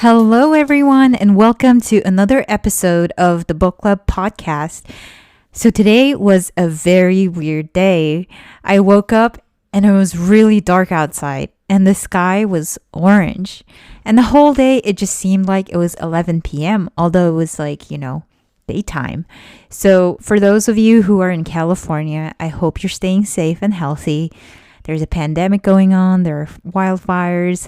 Hello, everyone, and welcome to another episode of the Book Club podcast. So, today was a very weird day. I woke up and it was really dark outside, and the sky was orange. And the whole day, it just seemed like it was 11 p.m., although it was daytime. So, for those of you who are in California, I hope you're staying safe and healthy. There's a pandemic going on, there are wildfires.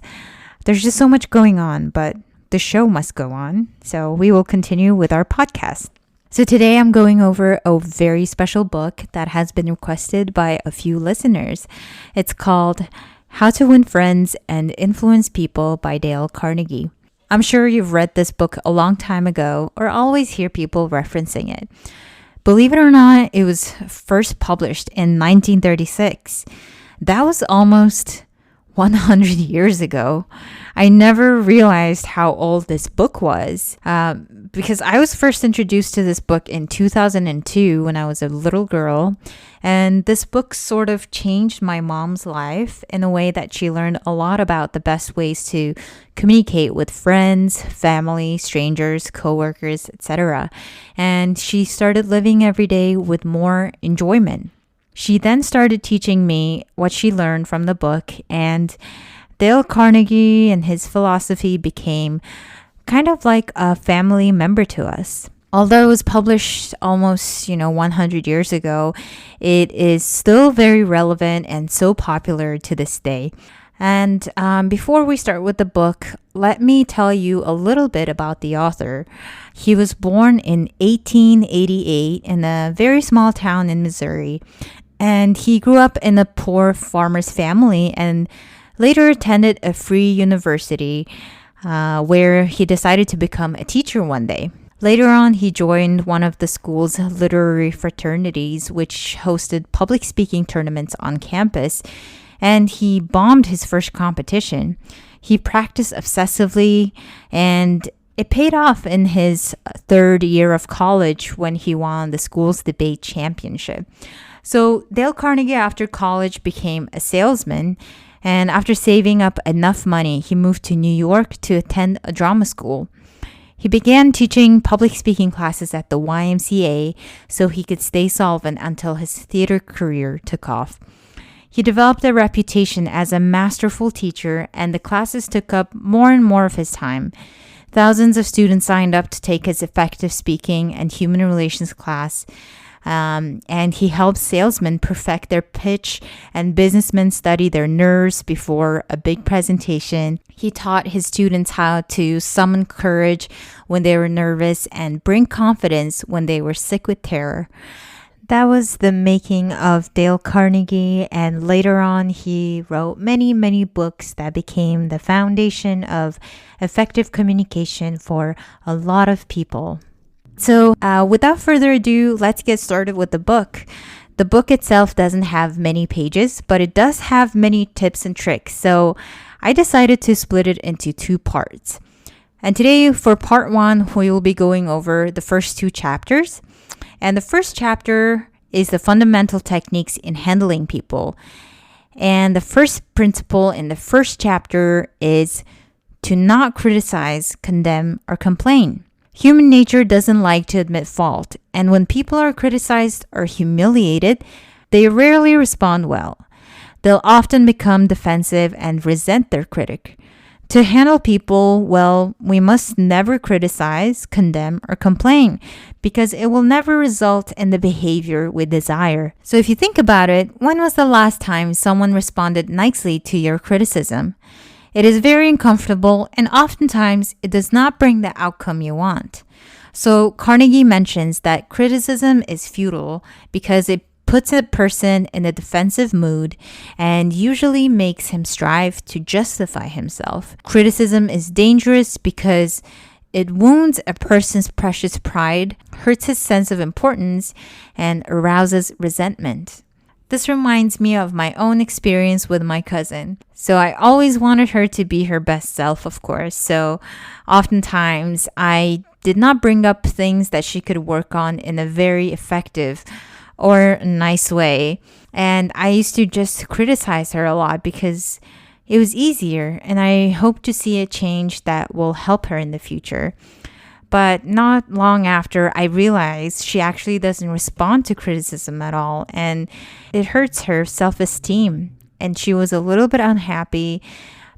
There's just so much going on, but the show must go on. So we will continue with our podcast. So today I'm going over a very special book that has been requested by a few listeners. It's called How to Win Friends and Influence People by Dale Carnegie. I'm sure you've read this book a long time ago or always hear people referencing it. Believe it or not, it was first published in 1936. That was almost 100 years ago. I never realized how old this book was because I was first introduced to this book in 2002 when I was a little girl. And this book sort of changed my mom's life in a way that she learned a lot about the best ways to communicate with friends, family, strangers, coworkers, etc. And she started living every day with more enjoyment. She then started teaching me what she learned from the book, and Dale Carnegie and his philosophy became kind of like a family member to us. Although it was published almost, 100 years ago, it is still very relevant and so popular to this day. And before we start with the book, let me tell you a little bit about the author. He was born in 1888 in a very small town in Missouri. And he grew up in a poor farmer's family and later attended a free university where he decided to become a teacher one day. Later on, he joined one of the school's literary fraternities, which hosted public speaking tournaments on campus, and he bombed his first competition. He practiced obsessively, and it paid off in his third year of college when he won the school's debate championship. So Dale Carnegie, after college, became a salesman, and after saving up enough money, he moved to New York to attend a drama school. He began teaching public speaking classes at the YMCA so he could stay solvent until his theater career took off. He developed a reputation as a masterful teacher, and the classes took up more and more of his time. Thousands of students signed up to take his effective speaking and human relations class. And he helped salesmen perfect their pitch and businessmen study their nerves before a big presentation. He taught his students how to summon courage when they were nervous and bring confidence when they were sick with terror. That was the making of Dale Carnegie, and later on he wrote many, many books that became the foundation of effective communication for a lot of people. So without further ado, let's get started with the book. The book itself doesn't have many pages, but it does have many tips and tricks. So I decided to split it into two parts. And today for part one, we will be going over the first two chapters. And the first chapter is the fundamental techniques in handling people. And the first principle in the first chapter is to not criticize, condemn, or complain. Human nature doesn't like to admit fault, and when people are criticized or humiliated, they rarely respond well. They'll often become defensive and resent their critic. To handle people well, we must never criticize, condemn, or complain because it will never result in the behavior we desire. So if you think about it, when was the last time someone responded nicely to your criticism? It is very uncomfortable, and oftentimes it does not bring the outcome you want. So Carnegie mentions that criticism is futile because it puts a person in a defensive mood and usually makes him strive to justify himself. Criticism is dangerous because it wounds a person's precious pride, hurts his sense of importance, and arouses resentment. This reminds me of my own experience with my cousin. So I always wanted her to be her best self, of course. So oftentimes I did not bring up things that she could work on in a very effective or nice way. And I used to just criticize her a lot because It was easier, and I hope to see a change that will help her in the future. But not long after, I realized she actually doesn't respond to criticism at all, and it hurts her self-esteem. And she was a little bit unhappy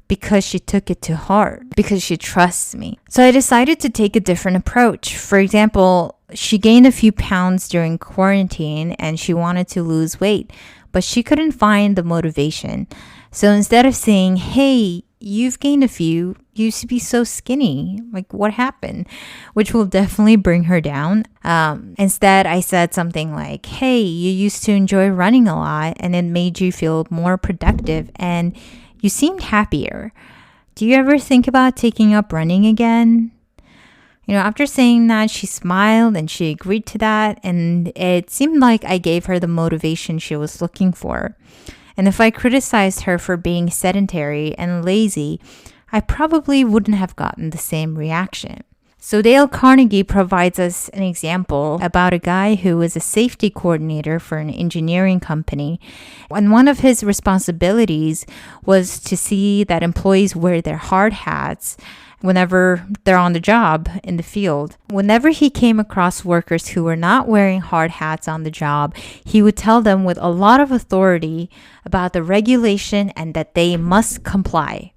because she took it to heart, because she trusts me. So I decided to take a different approach. For example, she gained a few pounds during quarantine and she wanted to lose weight, but she couldn't find the motivation. So instead of saying, hey, you've gained a few, you used to be so skinny, like what happened? Which will definitely bring her down. Instead, I said something like, hey, you used to enjoy running a lot and it made you feel more productive and you seemed happier. Do you ever think about taking up running again? After saying that, she smiled and she agreed to that. And it seemed like I gave her the motivation she was looking for. And if I criticized her for being sedentary and lazy, I probably wouldn't have gotten the same reaction. So Dale Carnegie provides us an example about a guy who was a safety coordinator for an engineering company. And one of his responsibilities was to see that employees wear their hard hats whenever they're on the job in the field. Whenever he came across workers who were not wearing hard hats on the job, he would tell them with a lot of authority about the regulation and that they must comply.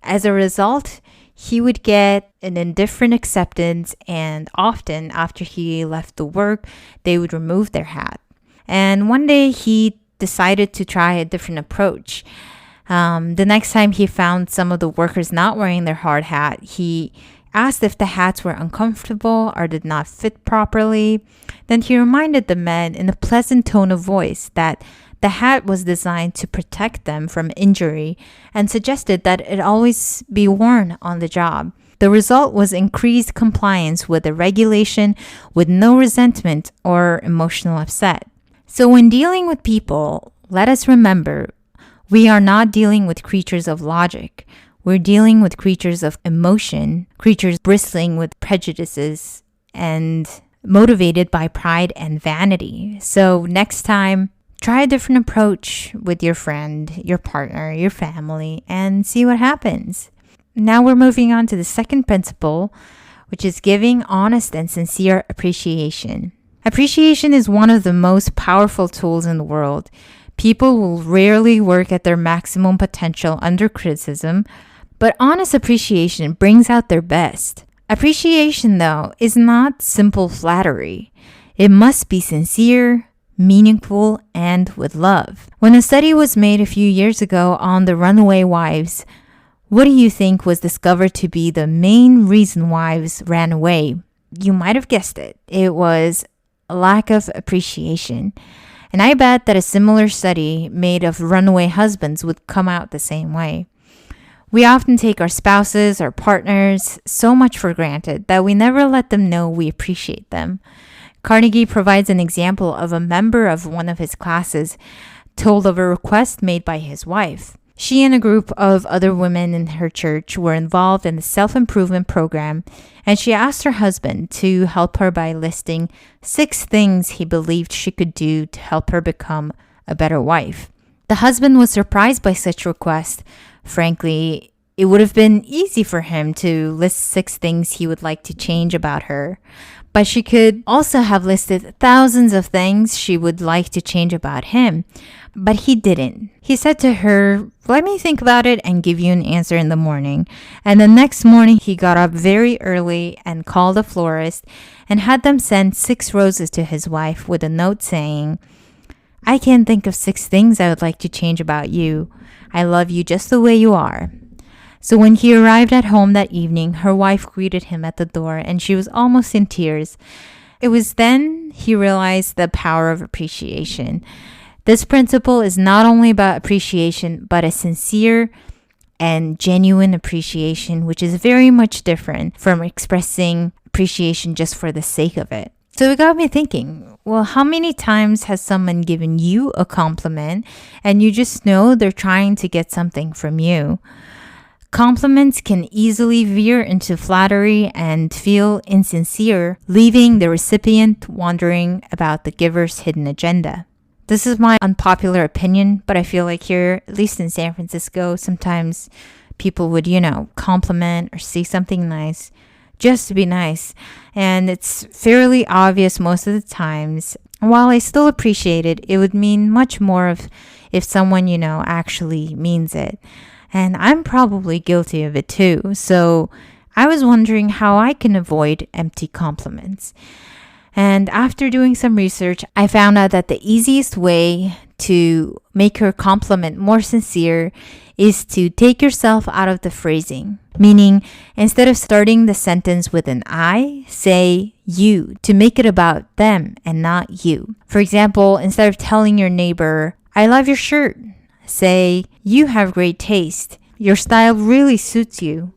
As a result, he would get an indifferent acceptance, and often after he left the work, they would remove their hat. And one day he decided to try a different approach. The next time he found some of the workers not wearing their hard hat, he asked if the hats were uncomfortable or did not fit properly. Then he reminded the men in a pleasant tone of voice that the hat was designed to protect them from injury and suggested that it always be worn on the job. The result was increased compliance with the regulation with no resentment or emotional upset. So when dealing with people, let us remember we are not dealing with creatures of logic. We're dealing with creatures of emotion, creatures bristling with prejudices and motivated by pride and vanity. So next time, try a different approach with your friend, your partner, your family, and see what happens. Now we're moving on to the second principle, which is giving honest and sincere appreciation. Appreciation is one of the most powerful tools in the world. People will rarely work at their maximum potential under criticism, but honest appreciation brings out their best. Appreciation, though, is not simple flattery. It must be sincere, meaningful, and with love. When a study was made a few years ago on the runaway wives, what do you think was discovered to be the main reason wives ran away? You might have guessed it. It was a lack of appreciation. And I bet that a similar study made of runaway husbands would come out the same way. We often take our spouses, our partners, so much for granted that we never let them know we appreciate them. Carnegie provides an example of a member of one of his classes told of a request made by his wife. She and a group of other women in her church were involved in the self-improvement program, and she asked her husband to help her by listing 6 things he believed she could do to help her become a better wife. The husband was surprised by such a request. Frankly, it would have been easy for him to list 6 things he would like to change about her. But she could also have listed thousands of things she would like to change about him. But he didn't. He said to her, "Let me think about it and give you an answer in the morning." And the next morning, he got up very early and called a florist and had them send 6 roses to his wife with a note saying, "I can't think of 6 things I would like to change about you. I love you just the way you are." So when he arrived at home that evening, her wife greeted him at the door and she was almost in tears. It was then he realized the power of appreciation. This principle is not only about appreciation, but a sincere and genuine appreciation, which is very much different from expressing appreciation just for the sake of it. So it got me thinking, well, how many times has someone given you a compliment and you just know they're trying to get something from you? Compliments can easily veer into flattery and feel insincere, leaving the recipient wondering about the giver's hidden agenda. This is my unpopular opinion, but I feel like here, at least in San Francisco, sometimes people would, compliment or say something nice just to be nice. And it's fairly obvious most of the times. While I still appreciate it, it would mean much more if someone, actually means it. And I'm probably guilty of it too. So I was wondering how I can avoid empty compliments. And after doing some research, I found out that the easiest way to make your compliment more sincere is to take yourself out of the phrasing. Meaning, instead of starting the sentence with an I, say you to make it about them and not you. For example, instead of telling your neighbor, I love your shirt, say, you have great taste. Your style really suits you.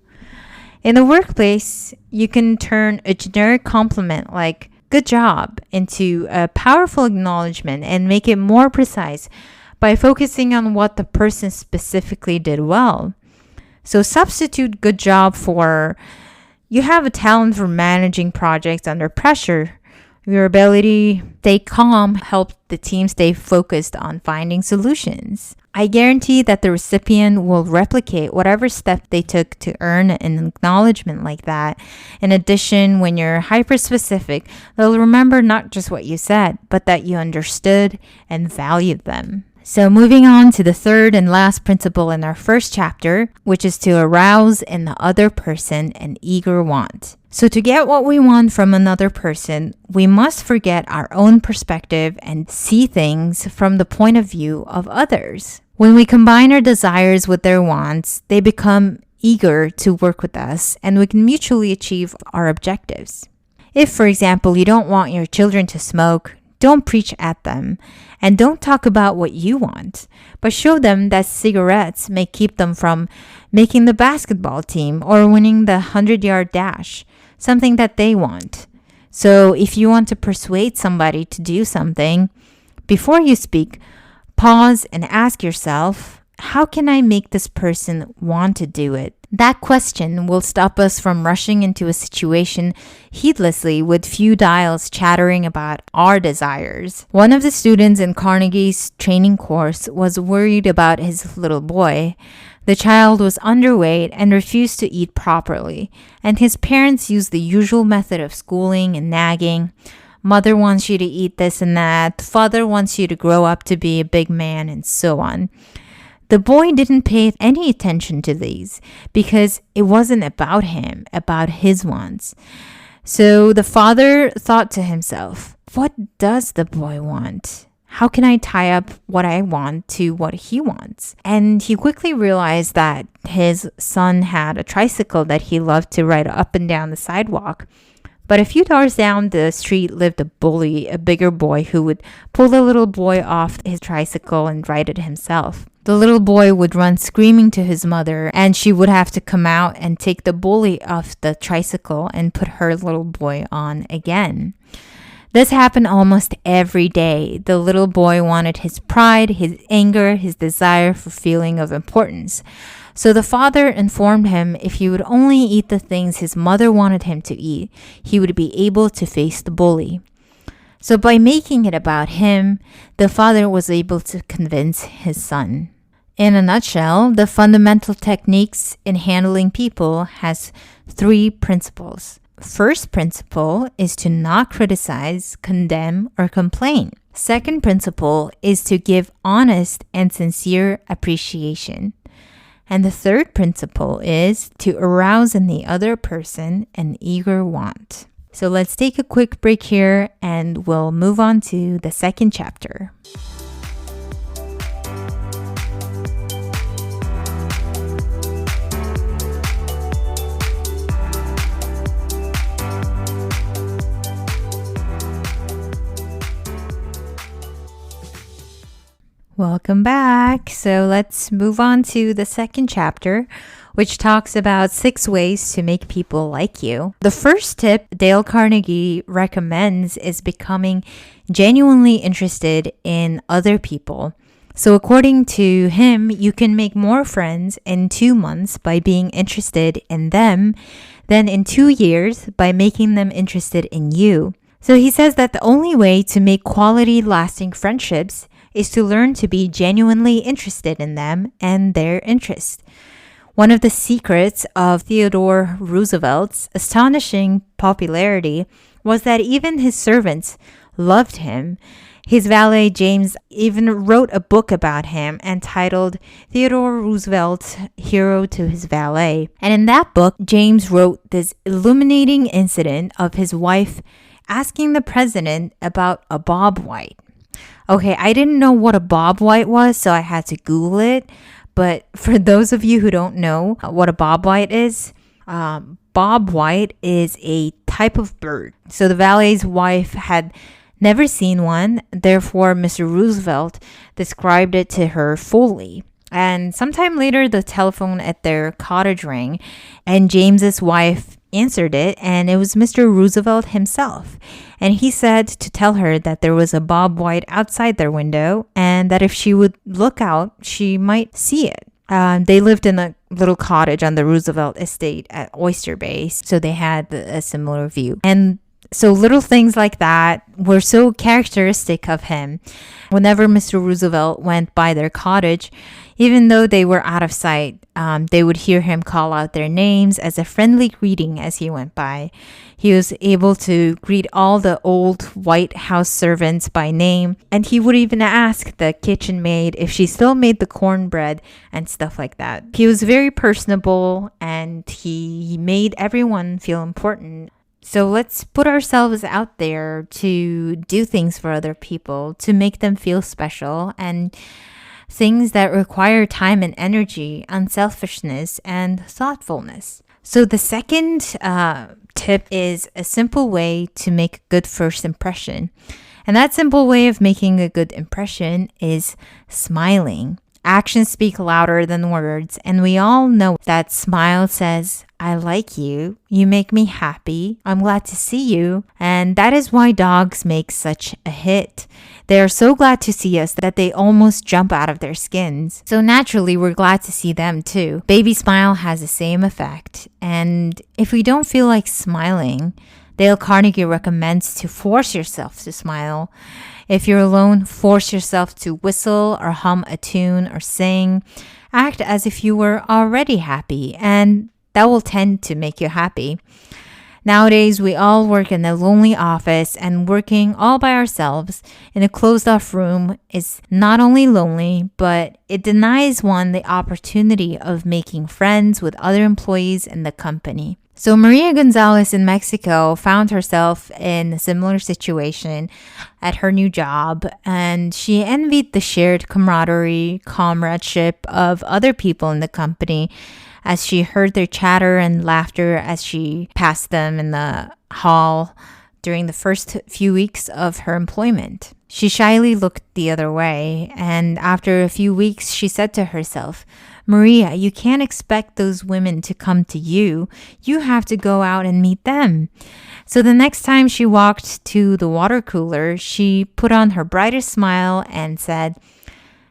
In the workplace, you can turn a generic compliment like, good job, into a powerful acknowledgement and make it more precise by focusing on what the person specifically did well. So substitute good job for, you have a talent for managing projects under pressure. Your ability to stay calm helped the team stay focused on finding solutions. I guarantee that the recipient will replicate whatever step they took to earn an acknowledgement like that. In addition, when you're hyper-specific, they'll remember not just what you said, but that you understood and valued them. So moving on to the third and last principle in our first chapter, which is to arouse in the other person an eager want. So to get what we want from another person, we must forget our own perspective and see things from the point of view of others. When we combine our desires with their wants, they become eager to work with us and we can mutually achieve our objectives. If, for example, you don't want your children to smoke, don't preach at them and don't talk about what you want, but show them that cigarettes may keep them from making the basketball team or winning the 100-yard dash, something that they want. So if you want to persuade somebody to do something, before you speak, pause and ask yourself, how can I make this person want to do it? That question will stop us from rushing into a situation heedlessly with few dials chattering about our desires. One of the students in Carnegie's training course was worried about his little boy. The child was underweight and refused to eat properly, and his parents used the usual method of schooling and nagging. Mother wants you to eat this and that. Father wants you to grow up to be a big man, and so on. The boy didn't pay any attention to these because it wasn't about him, about his wants. So the father thought to himself, what does the boy want? How can I tie up what I want to what he wants? And he quickly realized that his son had a tricycle that he loved to ride up and down the sidewalk. But a few doors down the street lived a bully, a bigger boy who would pull the little boy off his tricycle and ride it himself. The little boy would run screaming to his mother, and she would have to come out and take the bully off the tricycle and put her little boy on again. This happened almost every day. The little boy wanted his pride, his anger, his desire for feeling of importance. So the father informed him if he would only eat the things his mother wanted him to eat, he would be able to face the bully. So by making it about him, the father was able to convince his son. In a nutshell, the fundamental techniques in handling people has 3 principles. First principle is to not criticize, condemn, or complain. Second principle is to give honest and sincere appreciation. And the third principle is to arouse in the other person an eager want. So let's take a quick break here and we'll move on to the second chapter. Welcome back. So let's move on to the second chapter, which talks about 6 ways to make people like you. The first tip Dale Carnegie recommends is becoming genuinely interested in other people. So according to him, you can make more friends in 2 months by being interested in them than in 2 years by making them interested in you. So he says that the only way to make quality lasting friendships is to learn to be genuinely interested in them and their interests. One of the secrets of Theodore Roosevelt's astonishing popularity was that even his servants loved him. His valet James even wrote a book about him entitled Theodore Roosevelt, Hero to His Valet. And in that book, James wrote this illuminating incident of his wife asking the president about a bob white. Okay, I didn't know what a bob white was, so I had to Google it. But for those of you who don't know what a bob white is, bob white is a type of bird. So the valet's wife had never seen one. Therefore, Mr. Roosevelt described it to her fully. And sometime later, the telephone at their cottage rang, and James's wife answered it, and it was Mr. Roosevelt himself. And he said to tell her that there was a bob white outside their window, and that if she would look out, she might see it. They lived in a little cottage on the Roosevelt estate at Oyster Bay, so they had a similar view. And so little things like that were so characteristic of him. Whenever Mr. Roosevelt went by their cottage, even though they were out of sight, they would hear him call out their names as a friendly greeting as he went by. He was able to greet all the old White House servants by name, and he would even ask the kitchen maid if she still made the cornbread and stuff like that. He was very personable, and he made everyone feel important. So let's put ourselves out there to do things for other people, to make them feel special, and things that require time and energy, unselfishness, and thoughtfulness. So the second tip is a simple way to make a good first impression. And that simple way of making a good impression is smiling. Actions speak louder than words, and we all know that smile says, I like you, you make me happy, I'm glad to see you, and that is why dogs make such a hit. They are so glad to see us that they almost jump out of their skins. So naturally, we're glad to see them too. Baby smile has the same effect, and if we don't feel like smiling, Dale Carnegie recommends to force yourself to smile. If you're alone, force yourself to whistle or hum a tune or sing. Act as if you were already happy, and that will tend to make you happy. Nowadays, we all work in a lonely office, and working all by ourselves in a closed-off room is not only lonely, but it denies one the opportunity of making friends with other employees in the company. So Maria Gonzalez in Mexico found herself in a similar situation at her new job, and she envied the shared camaraderie, comradeship of other people in the company as she heard their chatter and laughter as she passed them in the hall during the first few weeks of her employment. She shyly looked the other way, and after a few weeks, she said to herself, Maria, you can't expect those women to come to you. You have to go out and meet them. So the next time she walked to the water cooler, she put on her brightest smile and said,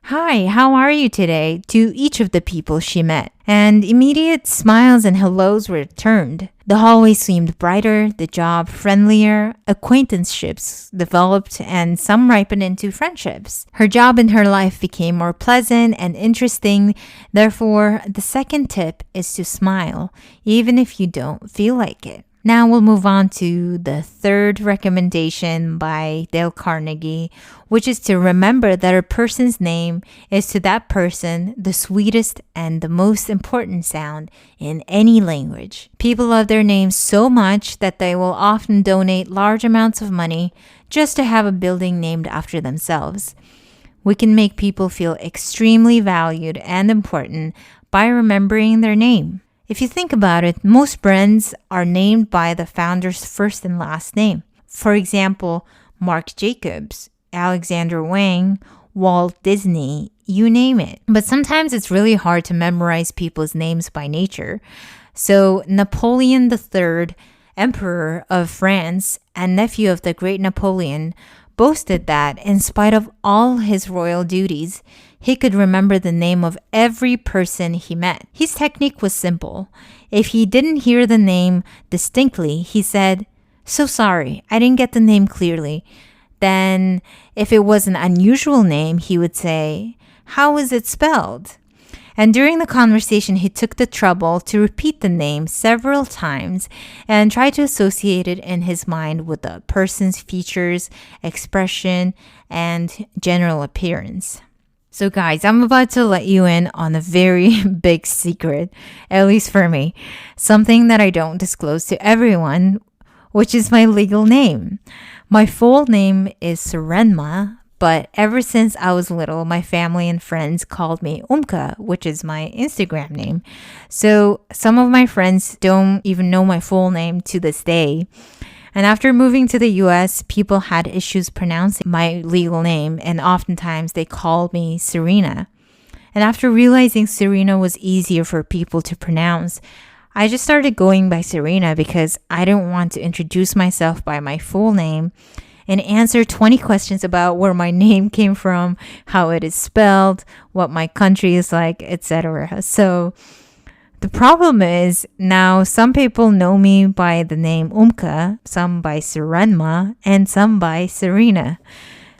Hi, how are you today? To each of the people she met. And immediate smiles and hellos were returned. The hallway seemed brighter, the job friendlier, acquaintanceships developed, and some ripened into friendships. Her job and her life became more pleasant and interesting. Therefore, the second tip is to smile, even if you don't feel like it. Now we'll move on to the third recommendation by Dale Carnegie, which is to remember that a person's name is to that person the sweetest and the most important sound in any language. People love their names so much that they will often donate large amounts of money just to have a building named after themselves. We can make people feel extremely valued and important by remembering their name. If you think about it, most brands are named by the founder's first and last name. For example, Marc Jacobs, Alexander Wang, Walt Disney, you name it. But sometimes it's really hard to memorize people's names by nature. So Napoleon III, Emperor of France and nephew of the great Napoleon, boasted that in spite of all his royal duties, he could remember the name of every person he met. His technique was simple. If he didn't hear the name distinctly, he said, So sorry, I didn't get the name clearly. Then if it was an unusual name, he would say, "How is it spelled?" And during the conversation, he took the trouble to repeat the name several times and try to associate it in his mind with the person's features, expression, and general appearance. So guys, I'm about to let you in on a very big secret, at least for me, something that I don't disclose to everyone, which is my legal name. My full name is Serenma, but ever since I was little, my family and friends called me Umka, which is my Instagram name. So some of my friends don't even know my full name to this day. And after moving to the US, people had issues pronouncing my legal name, and oftentimes they called me Serena. And after realizing Serena was easier for people to pronounce, I just started going by Serena because I didn't want to introduce myself by my full name and answer 20 questions about where my name came from, how it is spelled, what my country is like, etc. So the problem is now some people know me by the name Umka, some by Serenma, and some by Serena.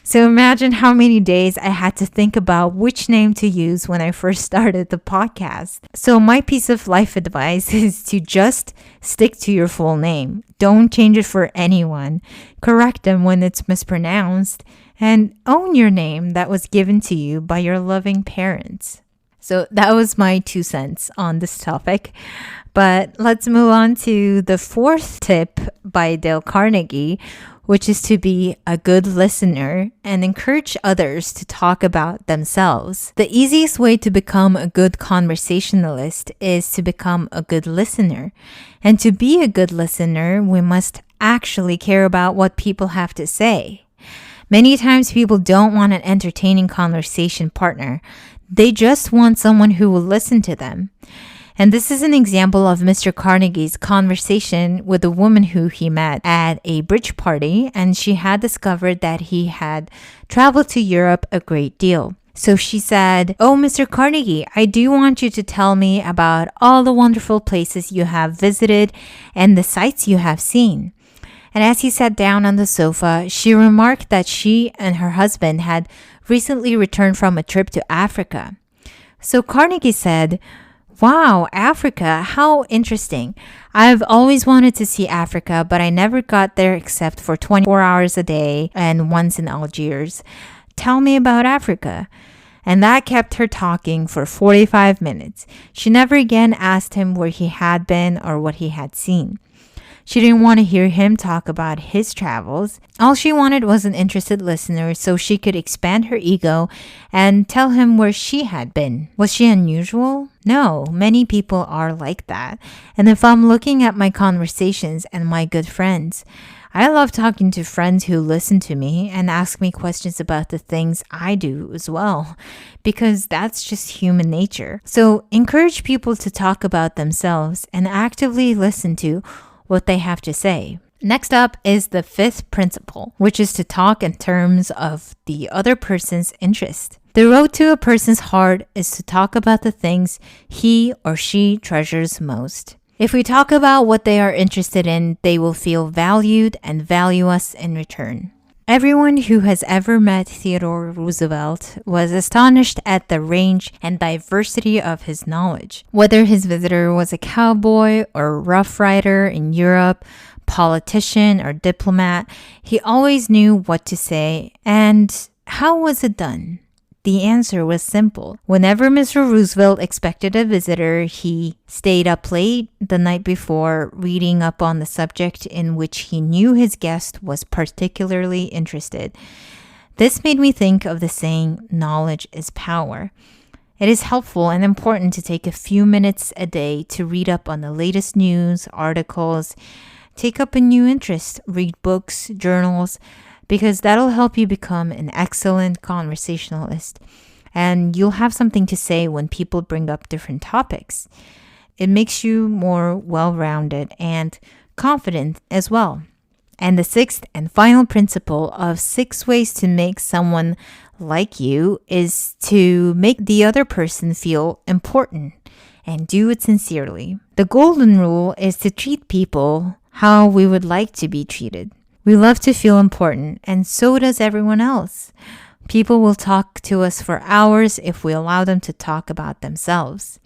So imagine how many days I had to think about which name to use when I first started the podcast. So my piece of life advice is to just stick to your full name. Don't change it for anyone. Correct them when it's mispronounced, and own your name that was given to you by your loving parents. So that was my 2 cents on this topic. But let's move on to the 4th tip by Dale Carnegie, which is to be a good listener and encourage others to talk about themselves. The easiest way to become a good conversationalist is to become a good listener. And to be a good listener, we must actually care about what people have to say. Many times people don't want an entertaining conversation partner. They just want someone who will listen to them. And this is an example of Mr. Carnegie's conversation with a woman who he met at a bridge party, and she had discovered that he had traveled to Europe a great deal. So she said, "Oh, Mr. Carnegie, I do want you to tell me about all the wonderful places you have visited and the sights you have seen." And as he sat down on the sofa, she remarked that she and her husband had recently returned from a trip to Africa. So Carnegie said, "Wow, Africa, how interesting. I've always wanted to see Africa, but I never got there except for 24 hours a day and once in Algiers. Tell me about Africa." And that kept her talking for 45 minutes. She never again asked him where he had been or what he had seen. She didn't want to hear him talk about his travels. All she wanted was an interested listener so she could expand her ego and tell him where she had been. Was she unusual? No, many people are like that. And if I'm looking at my conversations and my good friends, I love talking to friends who listen to me and ask me questions about the things I do as well, because that's just human nature. So encourage people to talk about themselves and actively listen to what they have to say. Next up is the 5th principle, which is to talk in terms of the other person's interest. The road to a person's heart is to talk about the things he or she treasures most. If we talk about what they are interested in, they will feel valued and value us in return. Everyone who has ever met Theodore Roosevelt was astonished at the range and diversity of his knowledge. Whether his visitor was a cowboy or rough rider in Europe, politician or diplomat, he always knew what to say. And how was it done? The answer was simple. Whenever Mr. Roosevelt expected a visitor, he stayed up late the night before reading up on the subject in which he knew his guest was particularly interested. This made me think of the saying, "Knowledge is power." It is helpful and important to take a few minutes a day to read up on the latest news, articles, take up a new interest, read books, journals, because that'll help you become an excellent conversationalist. And you'll have something to say when people bring up different topics. It makes you more well-rounded and confident as well. And the 6th and final principle of 6 ways to make someone like you is to make the other person feel important and do it sincerely. The golden rule is to treat people how we would like to be treated. We love to feel important, and so does everyone else. People will talk to us for hours if we allow them to talk about themselves.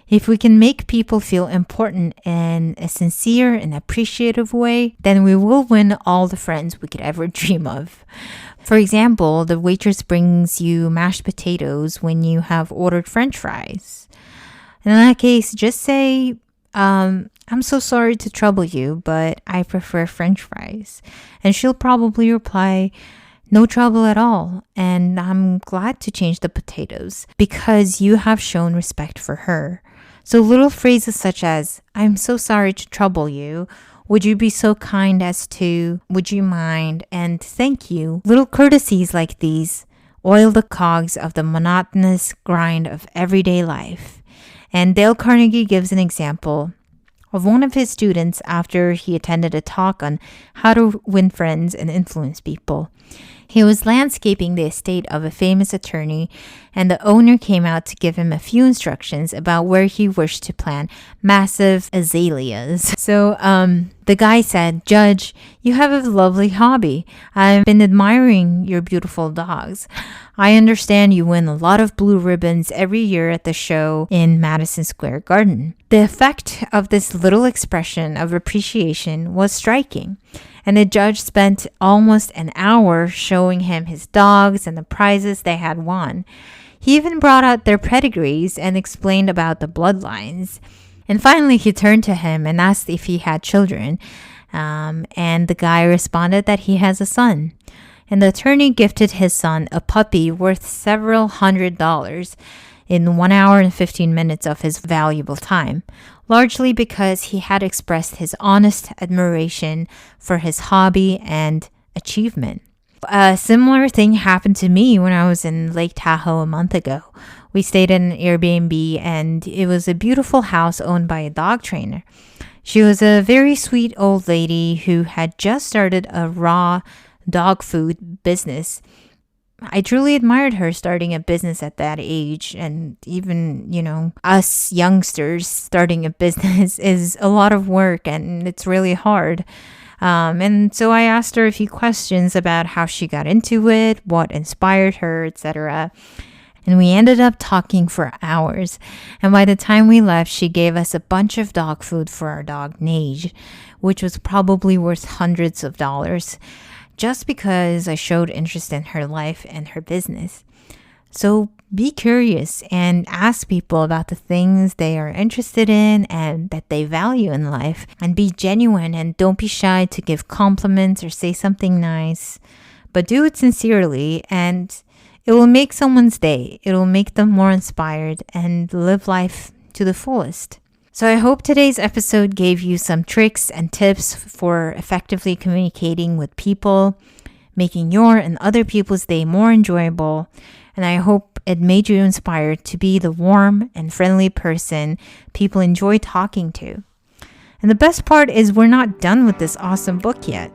If we can make people feel important in a sincere and appreciative way, then we will win all the friends we could ever dream of. For example, the waitress brings you mashed potatoes when you have ordered French fries. In that case, just say, I'm so sorry to trouble you, but I prefer French fries. And she'll probably reply, no trouble at all, and I'm glad to change the potatoes because you have shown respect for her. So little phrases such as, I'm so sorry to trouble you, would you be so kind as to, would you mind, and thank you. Little courtesies like these oil the cogs of the monotonous grind of everyday life. And Dale Carnegie gives an example of one of his students after he attended a talk on how to win friends and influence people. He was landscaping the estate of a famous attorney, and the owner came out to give him a few instructions about where he wished to plant massive azaleas. So the guy said, Judge, you have a lovely hobby. I've been admiring your beautiful dogs. I understand you win a lot of blue ribbons every year at the show in Madison Square Garden. The effect of this little expression of appreciation was striking. And the judge spent almost an hour showing him his dogs and the prizes they had won. He even brought out their pedigrees and explained about the bloodlines. And finally, he turned to him and asked if he had children. And the guy responded that he has a son. And the attorney gifted his son a puppy worth several $100s in 1 hour and 15 minutes of his valuable time, largely because he had expressed his honest admiration for his hobby and achievement. A similar thing happened to me when I was in Lake Tahoe a month ago. We stayed in an Airbnb, and it was a beautiful house owned by a dog trainer. She was a very sweet old lady who had just started a raw dog food business. I truly admired her starting a business at that age, and even, us youngsters starting a business is a lot of work and it's really hard. And so I asked her a few questions about how she got into it, what inspired her, etc. And we ended up talking for hours. And by the time we left, she gave us a bunch of dog food for our dog, Nage, which was probably worth hundreds of dollars, just because I showed interest in her life and her business. So be curious and ask people about the things they are interested in and that they value in life. And be genuine and don't be shy to give compliments or say something nice. But do it sincerely, and it will make someone's day. It will make them more inspired and live life to the fullest. So I hope today's episode gave you some tricks and tips for effectively communicating with people, making your and other people's day more enjoyable. And I hope it made you inspired to be the warm and friendly person people enjoy talking to. And the best part is we're not done with this awesome book yet.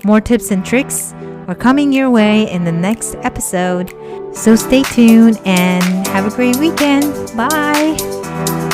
More tips and tricks are coming your way in the next episode. So stay tuned and have a great weekend. Bye.